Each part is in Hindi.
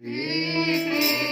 Gita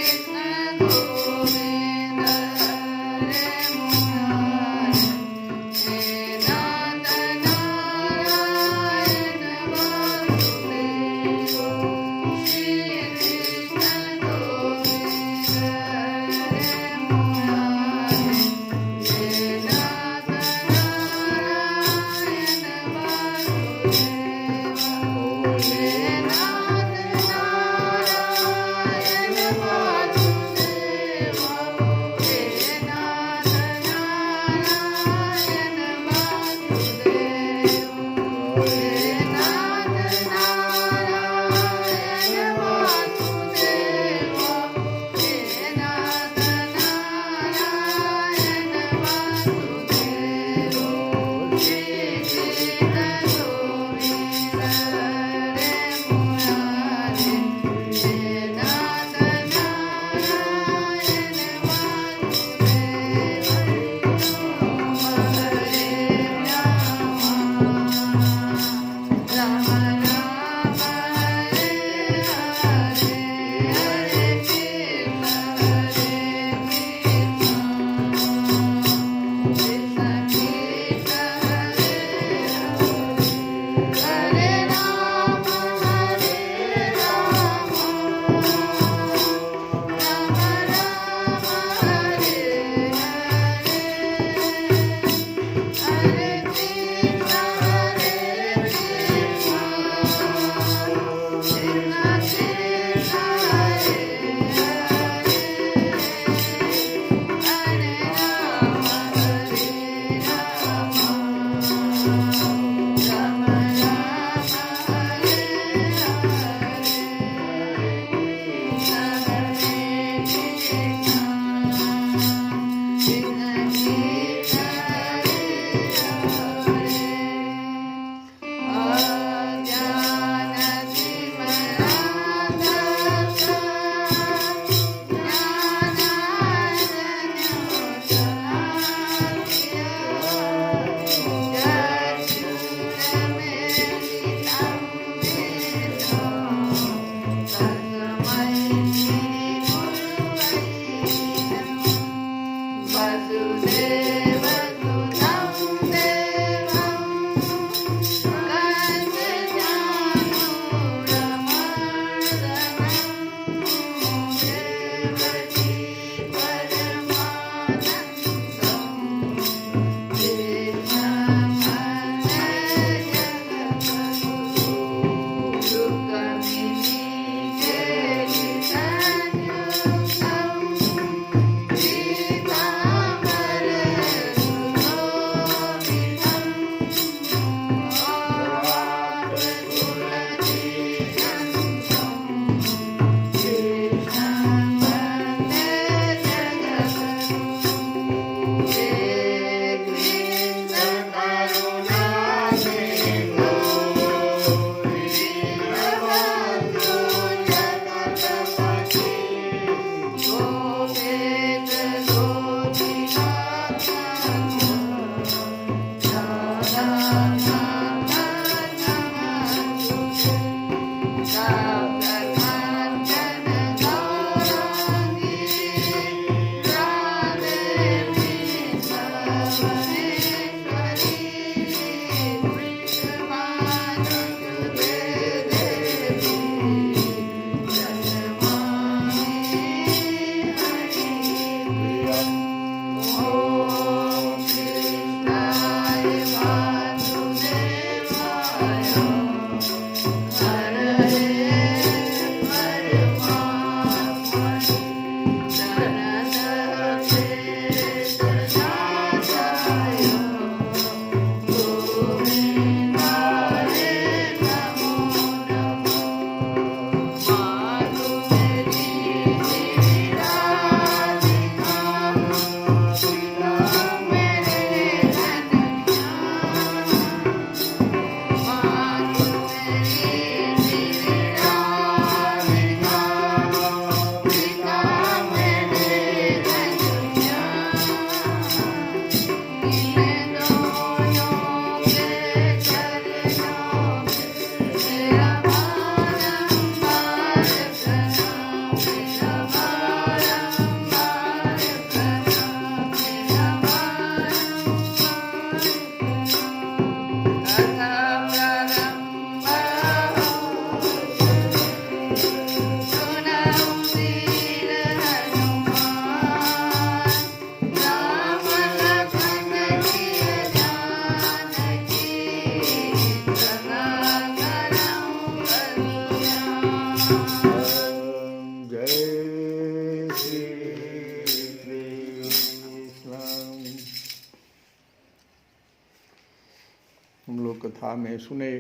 कथा में सुने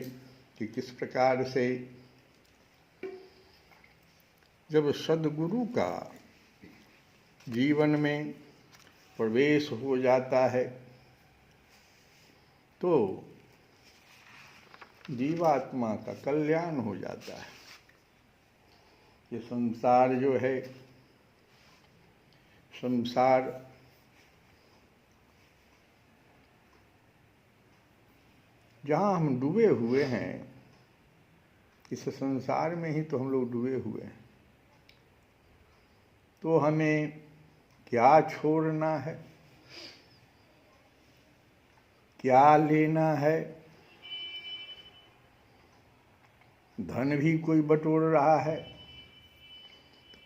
कि किस प्रकार से जब सद्गुरु का जीवन में प्रवेश हो जाता है तो जीवात्मा का कल्याण हो जाता है। ये संसार जो है, संसार जहाँ हम डूबे हुए हैं, इस संसार में ही तो हम लोग डूबे हुए हैं। तो हमें क्या छोड़ना है, क्या लेना है? धन भी कोई बटोर रहा है,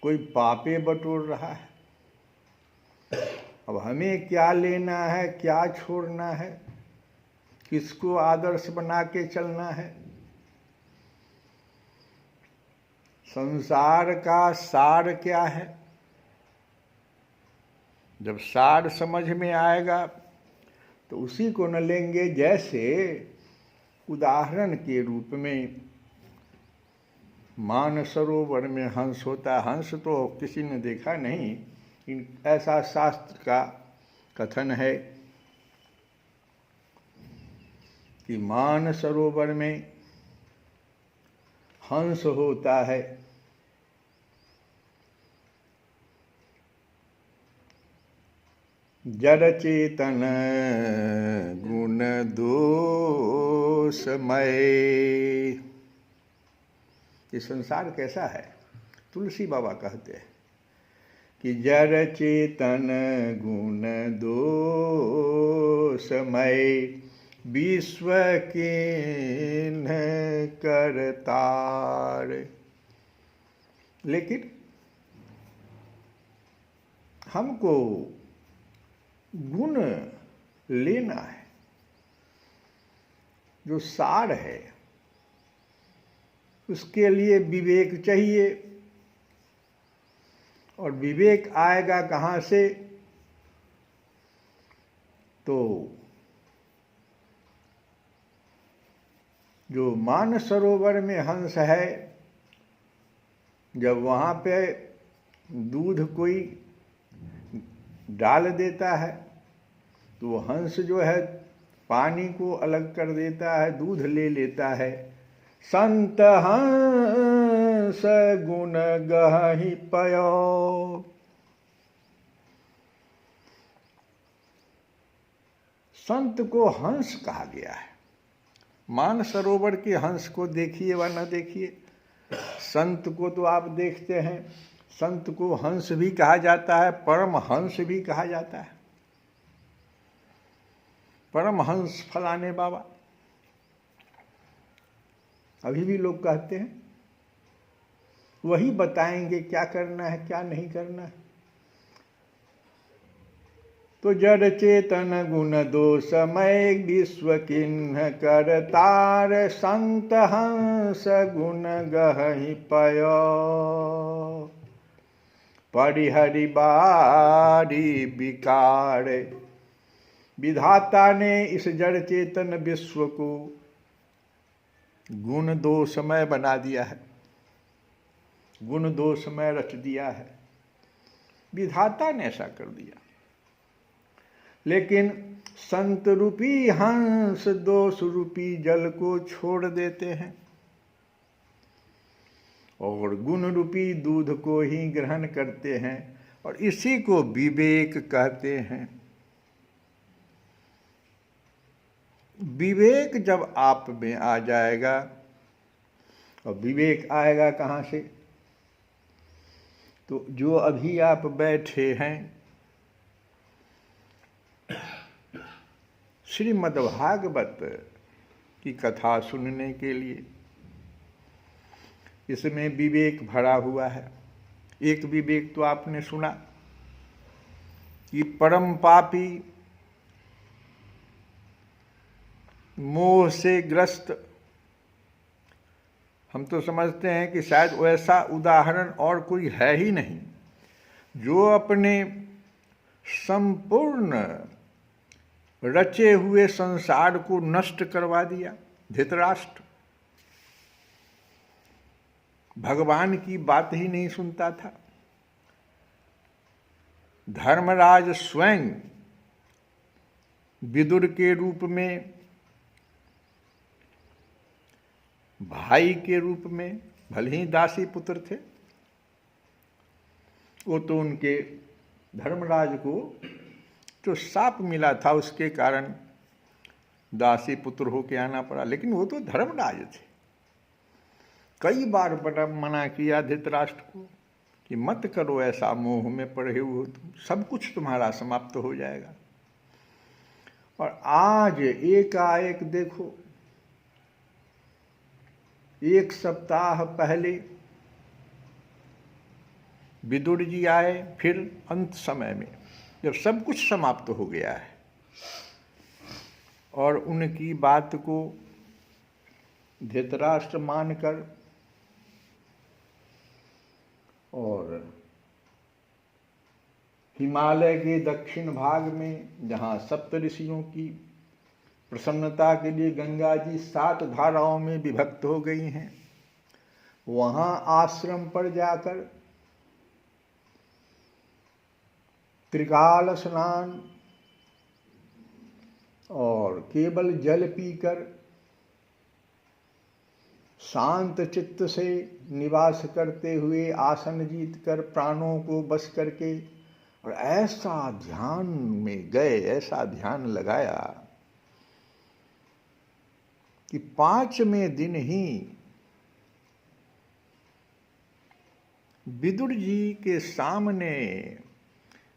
कोई पापे बटोर रहा है। अब हमें क्या लेना है, क्या छोड़ना है, किसको आदर्श बना के चलना है? संसार का सार क्या है? जब सार समझ में आएगा तो उसी को न लेंगे। जैसे उदाहरण के रूप में मानसरोवर में हंस होता है। हंस तो किसी ने देखा नहीं, ऐसा शास्त्र का कथन है कि मानसरोवर में हंस होता है। जड़ चेतन गुण दोषमय। ये संसार कैसा है? तुलसी बाबा कहते हैं कि जड़ चेतन गुण दोषमय, विश्व किन्ह करतार। लेकिन हमको गुण लेना है, जो सार है उसके लिए विवेक चाहिए। और विवेक आएगा कहाँ से? तो जो मानसरोवर में हंस है, जब वहाँ पे दूध कोई डाल देता है तो वो हंस जो है पानी को अलग कर देता है, दूध ले लेता है। संत हंस गुण गहि पयो। संत को हंस कहा गया है। मानसरोवर के हंस को देखिए व न देखिए, संत को तो आप देखते हैं। संत को हंस भी कहा जाता है, परम हंस भी कहा जाता है। परम हंस फलाने बाबा अभी भी लोग कहते हैं। वही बताएंगे क्या करना है, क्या नहीं करना है। तो जड़ चेतन गुण दोषमय, विश्व किन्ह करतार। संत हंस गुण गहि पयो, परिहरि बारी विकार। विधाता ने इस जड़ चेतन विश्व को गुण दोषमय बना दिया है, गुण दोषमय रच दिया है। विधाता ने ऐसा कर दिया। लेकिन संत रूपी हंस दोष रूपी जल को छोड़ देते हैं और गुण रूपी दूध को ही ग्रहण करते हैं, और इसी को विवेक कहते हैं। विवेक जब आप में आ जाएगा, और विवेक आएगा कहाँ से? तो जो अभी आप बैठे हैं श्रीमद्भागवत की कथा सुनने के लिए, इसमें विवेक भरा हुआ है। एक विवेक तो आपने सुना कि परम पापी, मोह से ग्रस्त, हम तो समझते हैं कि शायद वैसा उदाहरण और कोई है ही नहीं, जो अपने संपूर्ण रचे हुए संसार को नष्ट करवा दिया। धृतराष्ट्र भगवान की बात ही नहीं सुनता था। धर्मराज स्वयं विदुर के रूप में, भाई के रूप में, भले ही दासी पुत्र थे, वो तो उनके धर्मराज को जो शाप मिला था उसके कारण दासी पुत्र होके आना पड़ा, लेकिन वो तो धर्मराज थे। कई बार बड़ा मना किया धृतराष्ट्र को कि मत करो ऐसा, मोह में पड़े हुए तुम, सब कुछ तुम्हारा समाप्त हो जाएगा। और आज एकाएक देखो, एक सप्ताह पहले विदुर जी आए, फिर अंत समय में जब सब कुछ समाप्त हो गया है और उनकी बात को धृतराष्ट्र मानकर और हिमालय के दक्षिण भाग में, जहाँ सप्तऋषियों की प्रसन्नता के लिए गंगा जी 7 धाराओं में विभक्त हो गई हैं, वहाँ आश्रम पर जाकर त्रिकाल स्नान और केवल जल पीकर शांत चित्त से निवास करते हुए आसन जीत कर प्राणों को बस करके और ऐसा ध्यान में गए, ऐसा ध्यान लगाया कि 5वें दिन ही विदुर जी के सामने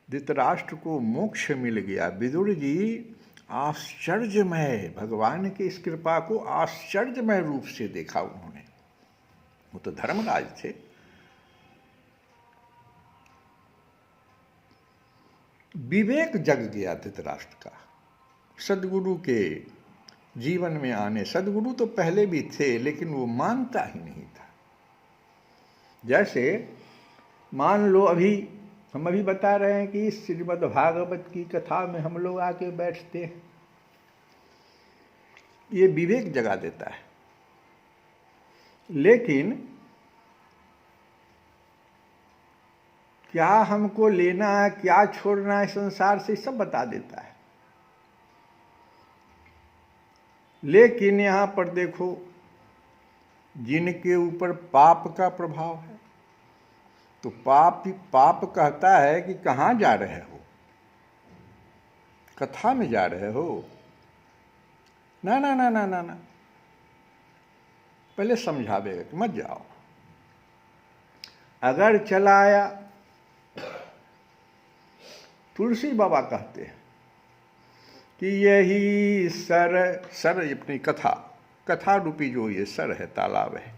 धृतराष्ट्र को मोक्ष मिल गया। विदुर जी आश्चर्यमय, भगवान की इस कृपा को आश्चर्यमय रूप से देखा उन्होंने। वो तो धर्मराज थे। विवेक जग गया धृतराष्ट्र का सदगुरु के जीवन में आने। सदगुरु तो पहले भी थे, लेकिन वो मानता ही नहीं था। जैसे मान लो हम अभी बता रहे हैं कि श्रीमद् भागवत की कथा में हम लोग आके बैठते हैं, ये विवेक जगा देता है। लेकिन क्या हमको लेना है, क्या छोड़ना है संसार से, सब बता देता है। लेकिन यहाँ पर देखो, जिनके ऊपर पाप का प्रभाव है, तो पाप कहता है कि कहाँ जा रहे हो, कथा में जा रहे हो, ना ना ना ना ना ना, पहले समझावेगा कि मत जाओ। अगर चलाया, तुलसी बाबा कहते हैं कि यही सर अपनी कथा रूपी जो ये सर है, तालाब है,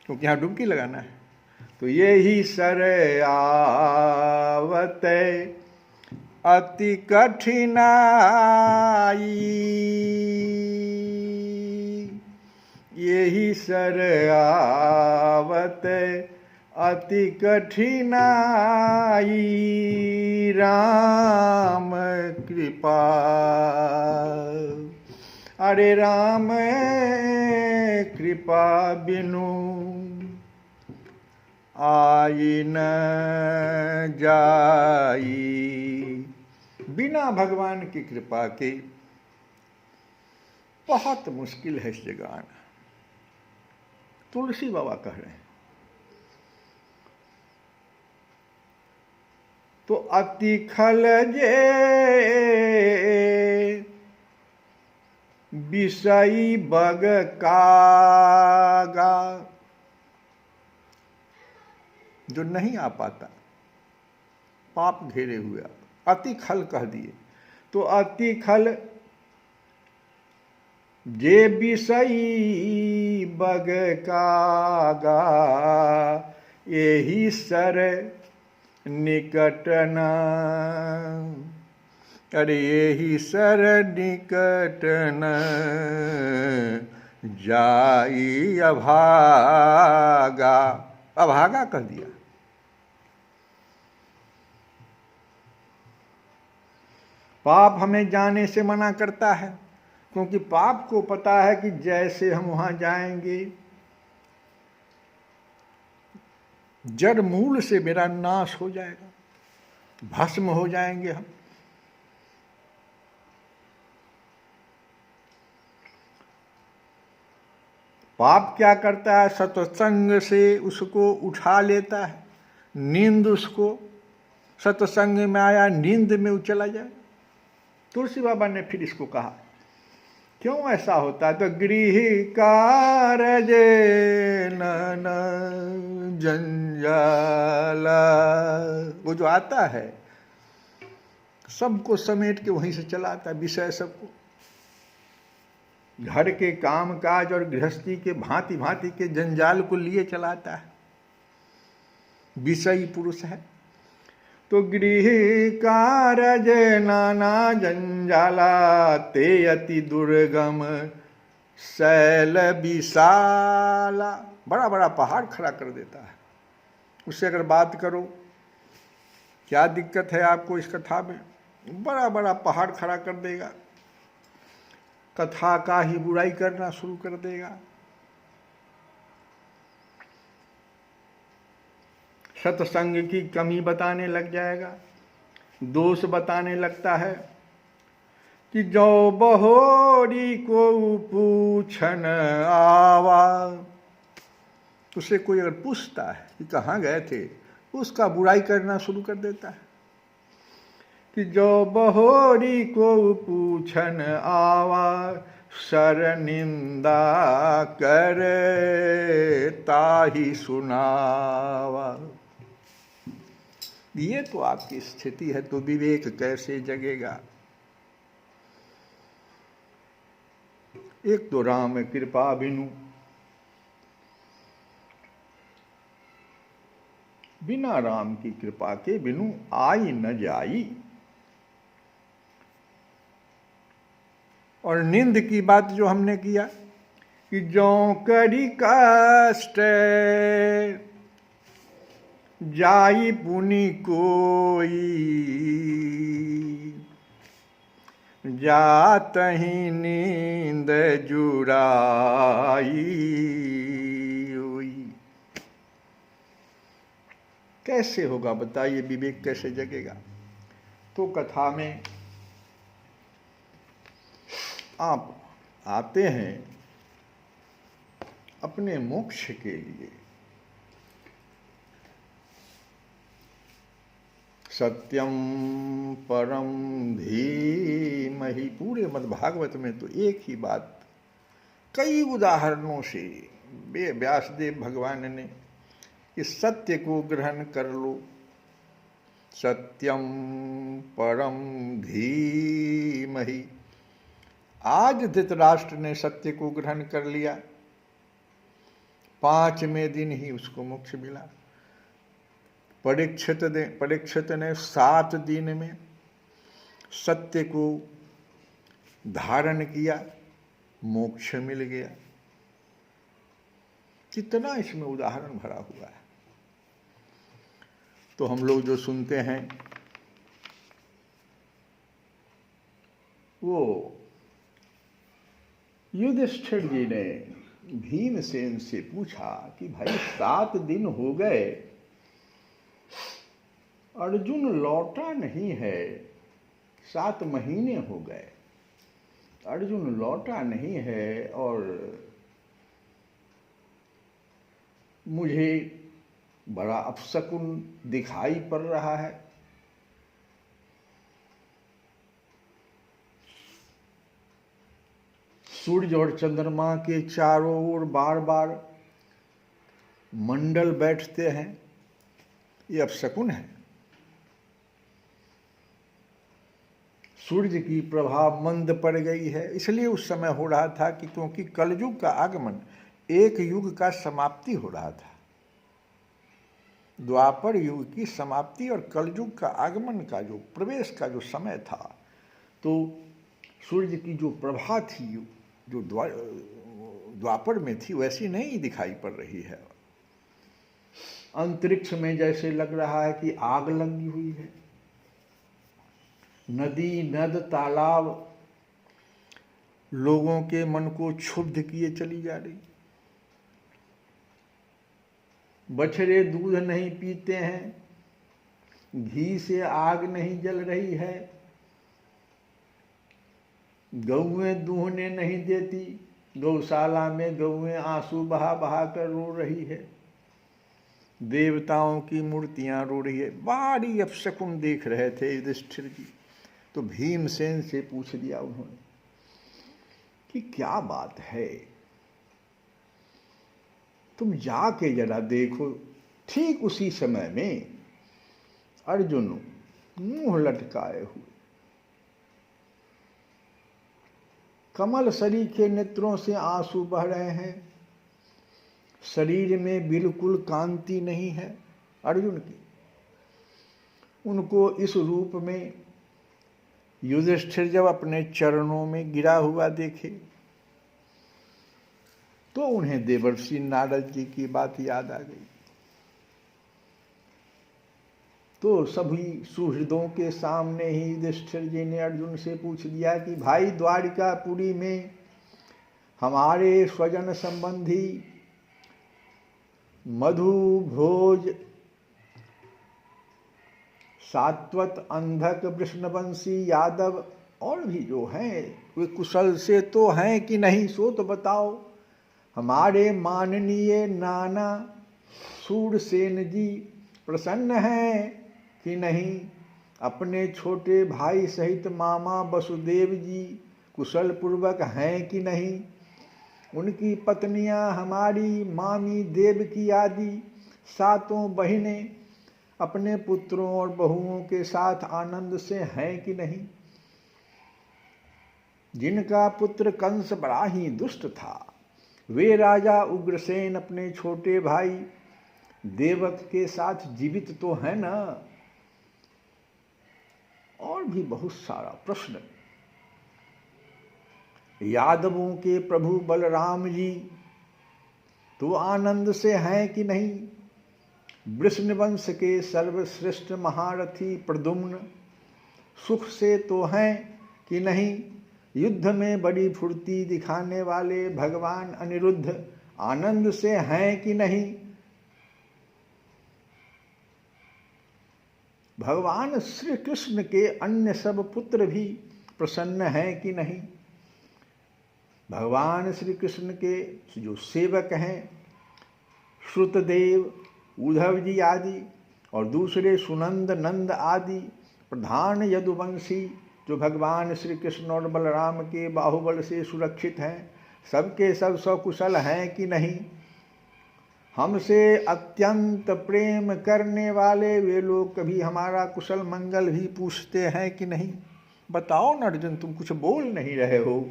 क्योंकि यहाँ डुबकी लगाना है, तो यही सर आवत अति कठिनाई, यही सर आवत अति कठिनाई, राम कृपा, अरे राम कृपा बिनु आई न जाई। बिना भगवान की कृपा के बहुत मुश्किल है इस जगह आना। तुलसी बाबा कह रहे हैं। तो अति खल जे विषयी बग कागा, जो नहीं आ पाता, पाप घेरे हुए, अति खल कह दिए। तो अति खल जे विषयी बग कागा, यही सर निकट न, अरे यही सर निकट न जाई अभागा, अभागा कह दिया। पाप हमें जाने से मना करता है, क्योंकि पाप को पता है कि जैसे हम वहां जाएंगे जड़ मूल से मेरा नाश हो जाएगा, भस्म हो जाएंगे हम। पाप क्या करता है, सत्संग से उसको उठा लेता है, नींद उसको, सत्संग में आया नींद में वो चला जाए। तुलसी बाबा ने फिर इसको कहा क्यों ऐसा होता है, तो गृह कारज नन जंजाला, वो जो आता है सबको समेट के वहीं से चला आता है, विषय सबको, घर के काम काज और गृहस्थी के भांति भांति के जंजाल को लिए चलाता है, विषयी पुरुष है। तो गृह कारज नाना जंजाला ते अति दुर्गम शैल विशाला, बड़ा बड़ा पहाड़ खड़ा कर देता है। उससे अगर बात करो क्या दिक्कत है आपको इस कथा में, बड़ा बड़ा पहाड़ खड़ा कर देगा, कथा का ही बुराई करना शुरू कर देगा, सत्संग की कमी बताने लग जाएगा, दोष बताने लगता है कि जो बहोरी को पूछन आवा, उसे कोई अगर पूछता है कि कहाँ गए थे, उसका बुराई करना शुरू कर देता है कि जो बहोरी को पूछन आवा सर निंदा करे ताही सुनावा। ये तो आपकी स्थिति है, तो विवेक कैसे जगेगा। एक तो राम कृपा बिनु, बिना राम की कृपा के बिनु आई न जाई। और नींद की बात जो हमने किया कि जो करी कष्ट जाई पुनि कोई, जात ही नींद जुराई हुई। कैसे होगा बताइए, विवेक कैसे जगेगा। तो कथा में आप आते हैं अपने मोक्ष के लिए। सत्यम परम धीमहि, पूरे मद्भागवत में तो एक ही बात कई उदाहरणों से व्यासदेव भगवान ने कि सत्य को ग्रहण कर लो, सत्यम परम धीमहि। आज धृतराष्ट्र ने सत्य को ग्रहण कर लिया, 5वें दिन ही उसको मोक्ष मिला। परीक्षित ने 7 दिन में सत्य को धारण किया, मोक्ष मिल गया। कितना इसमें उदाहरण भरा हुआ है। तो हम लोग जो सुनते हैं वो युधिष्ठिर जी ने भीमसेन से पूछा कि भाई 7 दिन हो गए, अर्जुन लौटा नहीं है, 7 महीने हो गए, अर्जुन लौटा नहीं है और मुझे बड़ा अपशकुन दिखाई पड़ रहा है। सूर्य और चंद्रमा के चारों ओर बार बार मंडल बैठते हैं, ये अपशकुन है। सूर्य की प्रभाव मंद पड़ गई है, इसलिए उस समय हो रहा था कि क्योंकि कलयुग का आगमन, एक युग का समाप्ति हो रहा था। द्वापर युग की समाप्ति और कलयुग का आगमन का जो प्रवेश का जो समय था, तो सूर्य की जो प्रभा थी जो द्वापर में थी वैसी नहीं दिखाई पड़ रही है। अंतरिक्ष में जैसे लग रहा है कि आग लगी हुई है। नदी, नद, तालाब लोगों के मन को क्षुब्ध किए चली जा रही। बछड़े दूध नहीं पीते हैं, घी से आग नहीं जल रही है, गौएं दूहने नहीं देती, गौशाला में गौएं आंसू बहा बहा कर रो रही है, देवताओं की मूर्तियां रो रही है। बड़ी अपशकुन देख रहे थे युधिष्ठिर जी। तो भीमसेन से पूछ दिया उन्होंने कि क्या बात है, तुम जाके जरा देखो। ठीक उसी समय में अर्जुन मुंह लटकाए हुए, कमल सरीखे नेत्रों से आंसू बह रहे हैं, शरीर में बिल्कुल कांति नहीं है अर्जुन की। उनको इस रूप में युधिष्ठिर जब अपने चरणों में गिरा हुआ देखे तो उन्हें देवर्षि नारद जी की बात याद आ गई। तो सभी सुहृदों के सामने ही युधिष्ठिर जी ने अर्जुन से पूछ लिया कि भाई, द्वारिकापुरी में हमारे स्वजन संबंधी मधु, भोज, सात्वत, अंधक, वृष्णवंशी, यादव और भी जो हैं वे कुशल से तो हैं कि नहीं, सो तो बताओ। हमारे माननीय नाना सूरसेन जी प्रसन्न हैं कि नहीं, अपने छोटे भाई सहित मामा वसुदेव जी कुशल पूर्वक हैं कि नहीं, उनकी पत्नियां हमारी मामी देवकी आदि सातों बहिनें अपने पुत्रों और बहुओं के साथ आनंद से हैं कि नहीं, जिनका पुत्र कंस बड़ा ही दुष्ट था वे राजा उग्रसेन अपने छोटे भाई देवक के साथ जीवित तो है ना। और भी बहुत सारा प्रश्न। यादवों के प्रभु बलराम जी तो आनंद से हैं कि नहीं, वृष्णवंश के सर्वश्रेष्ठ महारथी प्रद्युम्न सुख से तो हैं कि नहीं, युद्ध में बड़ी फुर्ती दिखाने वाले भगवान अनिरुद्ध आनंद से हैं कि नहीं, भगवान श्री कृष्ण के अन्य सब पुत्र भी प्रसन्न हैं कि नहीं, भगवान श्री कृष्ण के जो सेवक हैं श्रुतदेव, उद्धव जी आदि और दूसरे सुनंद, नंद आदि प्रधान यदुवंशी जो भगवान श्री कृष्ण और बलराम के बाहुबल से सुरक्षित हैं, सबके सब सकुशल हैं कि नहीं, हमसे अत्यंत प्रेम करने वाले वे लोग कभी हमारा कुशल मंगल भी पूछते हैं कि नहीं। बताओ न अर्जुन, तुम कुछ बोल नहीं रहे हो।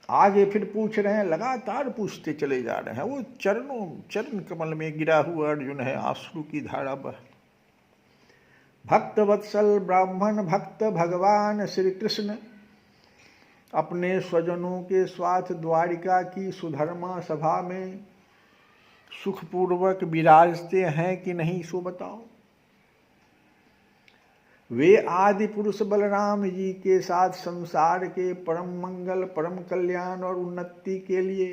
आगे फिर पूछ रहे हैं, लगातार पूछते चले जा रहे हैं। वो चरण कमल में गिरा हुआ अर्जुन है, आंसू की धारा बह। भक्त वत्सल ब्राह्मण भक्त भगवान श्री कृष्ण अपने स्वजनों के साथ द्वारिका की सुधर्मा सभा में सुखपूर्वक विराजते हैं कि नहीं, सो बताओ। वे आदि पुरुष बलराम जी के साथ संसार के परम मंगल, परम कल्याण और उन्नति के लिए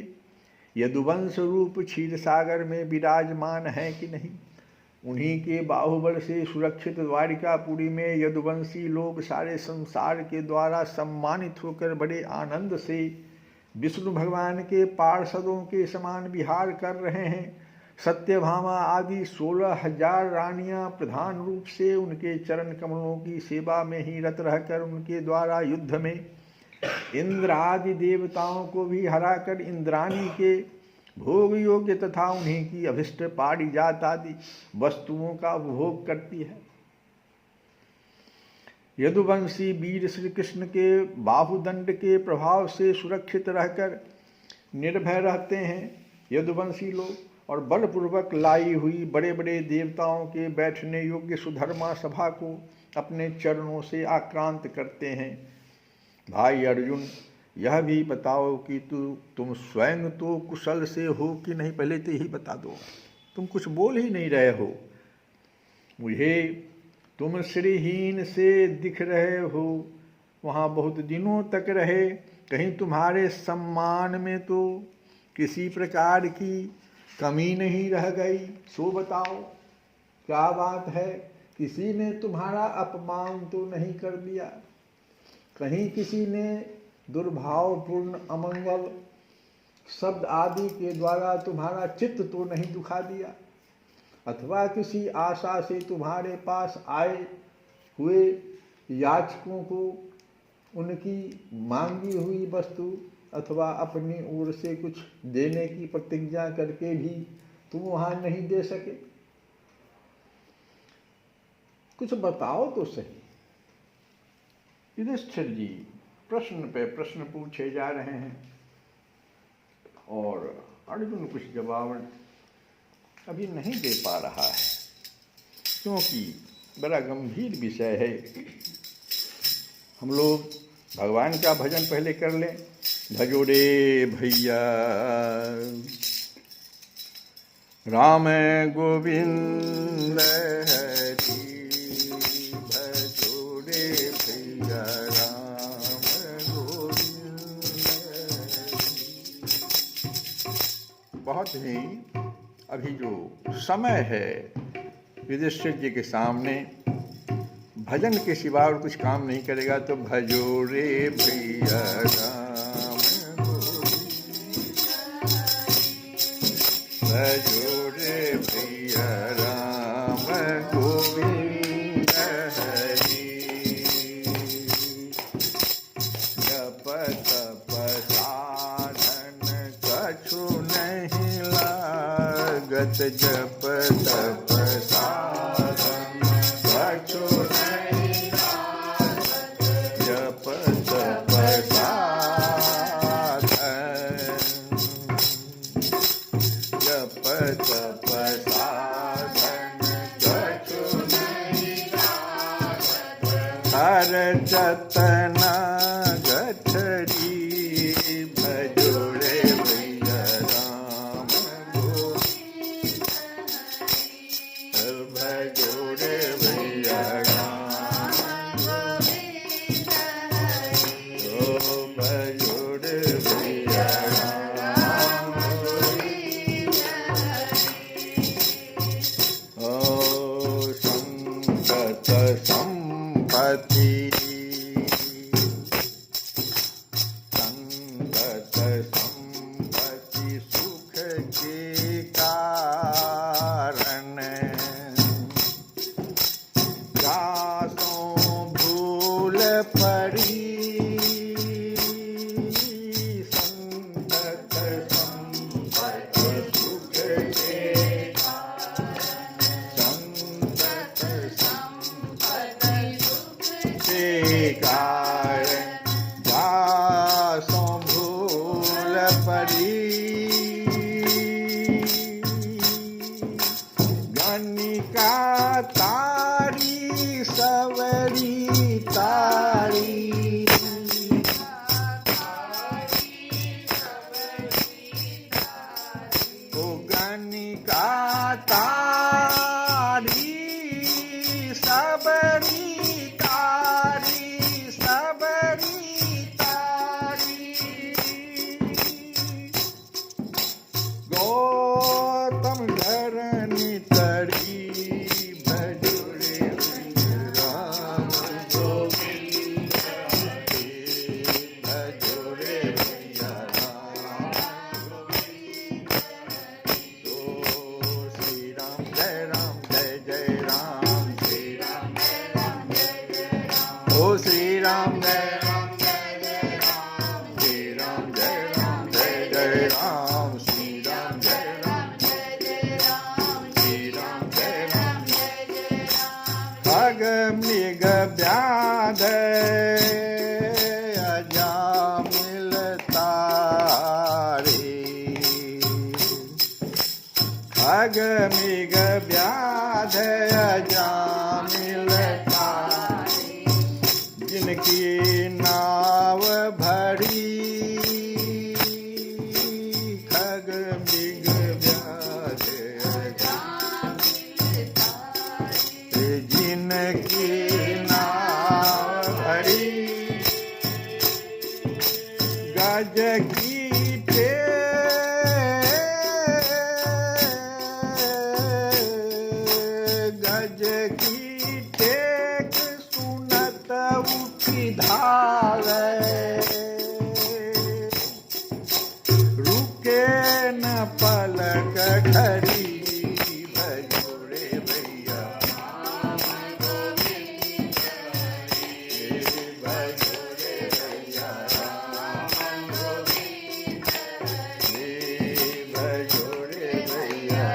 यदुवंश रूप क्षीर सागर में विराजमान है कि नहीं। उन्हीं के बाहुबल से सुरक्षित द्वारिकापुरी में यदुवंशी लोग सारे संसार के द्वारा सम्मानित होकर बड़े आनंद से विष्णु भगवान के पार्षदों के समान विहार कर रहे हैं। सत्यभामा आदि 16,000 रानियां प्रधान रूप से उनके चरण कमलों की सेवा में ही रत रहकर उनके द्वारा युद्ध में इंद्र आदि देवताओं को भी हराकर इंद्राणी के भोग योग्य तथा उन्हीं की अभिष्ट पारिजात आदि वस्तुओं का उपभोग करती है। यदुवंशी वीर श्री कृष्ण के बाहुदंड के प्रभाव से सुरक्षित रहकर निर्भय रहते हैं। यदुवंशी लोग और बलपूर्वक लाई हुई बड़े बड़े देवताओं के बैठने योग्य सुधर्मा सभा को अपने चरणों से आक्रांत करते हैं। भाई अर्जुन, यह भी बताओ कि तुम स्वयं तो कुशल से हो कि नहीं, पहले तो यही बता दो। तुम कुछ बोल ही नहीं रहे हो। मुझे तुम श्रीहीन से दिख रहे हो, वहाँ बहुत दिनों तक रहे, कहीं तुम्हारे सम्मान में तो किसी प्रकार की कमी नहीं रह गई, सो बताओ क्या बात है? किसी ने तुम्हारा अपमान तो नहीं कर दिया? कहीं किसी ने दुर्भावपूर्ण अमंगल शब्द आदि के द्वारा तुम्हारा चित्त तो नहीं दुखा दिया? अथवा किसी आशा से तुम्हारे पास आए हुए याचकों को उनकी मांगी हुई वस्तु अथवा अपनी ओर से कुछ देने की प्रतिज्ञा करके भी तुम वहां नहीं दे सके? कुछ बताओ तो सही। युधिष्ठिर जी प्रश्न पे प्रश्न पूछे जा रहे हैं और अर्जुन कुछ जवाब अभी नहीं दे पा रहा है, क्योंकि बड़ा गंभीर विषय है। हम लोग भगवान का भजन पहले कर लें। भजो रे भैया राम गोविंद हरि, भजो रे भैया राम गोविंद हरि। बहुत ही अभी जो समय है युधिष्ठिर जी के सामने भजन के सिवा और कुछ काम नहीं करेगा, तो भजो रे भैया राम गोविंद, भजो रे भैया राम गोविंद हरि। जप तप साधन कछु नहीं लागत, जप तप साधन कछु नहीं लागत, जप तप साधन, जप तप साधन कछु नहीं लागत। हर जतना गठरी, भजो रे भैया राम गोविंद, भजो रे भैया राम गोविंद, ओ भजो रे भैया राम गोविंद। ओ संकट संपत्ति, संकट संपत्ति सुख के कारण, जासों भूल पड़ी, संकट संपत्ति सुख के कारण, संकट संपत्ति सुख के कारण, जासों भूल पड़ी, गणिका तारी सवरी तारी, ओ गणिका तारी सबरी तारी, सबरी तारी, गौतम धरणी तरी, भजो रे भैया राम गोविंद हरि, भजो रे भैया राम गोविंद हरि। ओ श्री राम जय राम जय जय राम, श्री राम जय राम जय जय राम, ओ श्री राम जय राम जय जय राम, श्री राम जय राम जय जय राम, श्री राम जय राम जय जय राम, श्री राम जय राम जय जय राम। खग मृग व्याध अजामिल तारे, खग मृग व्याध अजामिल तारे, जिनकी नाव भरी, खग मृग व्याध अजामिल तारे, जिनकी नाव भरी, की टेक सुनत उठी धावे, रुके न पलक घड़ी, भजोरे भैया भजोरे भैया भजोरे भैया।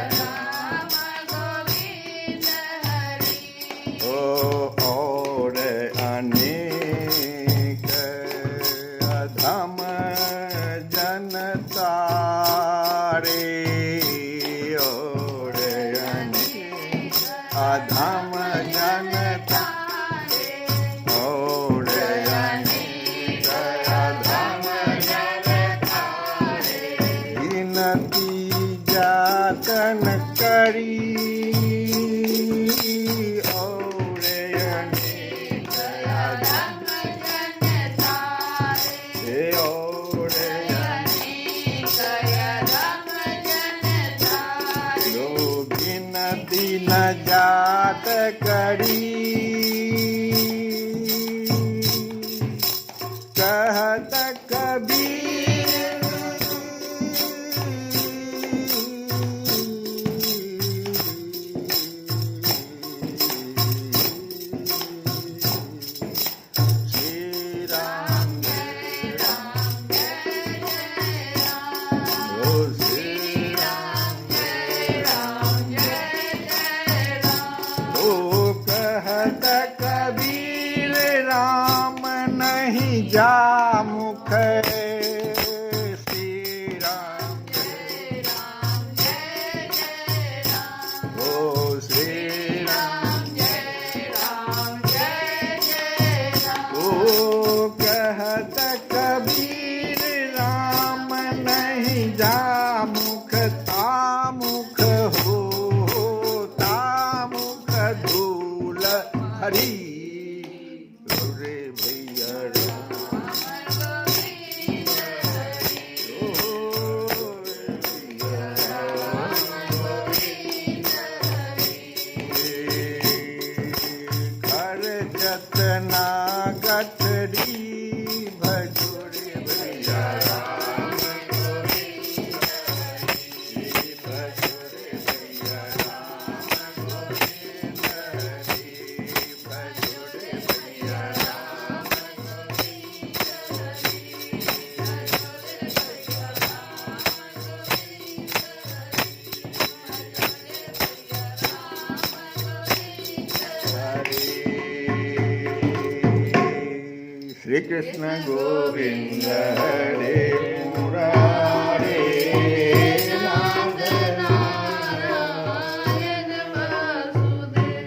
और अनेक अधम जनता रे, और अनेक अधम जनता, और अनेक अधम जनता गिनती जातन करी, दिन जात करी, कहत कबीर श्री राम जय राम जय राम, ओ श्री राम जय राम जय राम। ओ कहत कबीर राम नहीं जा मुख, श्री राम जय राम जय राम, ओ श्री राम जय राम जय राम। ओ कहत कबीर राम नहीं जा मुख, तामुख हो तामुख धूल हरी, रे भैया घर जतना गठरी, भजोरे भैया श्री कृष्ण गोविंद हरे मुरारे, नारायण वासुदेव।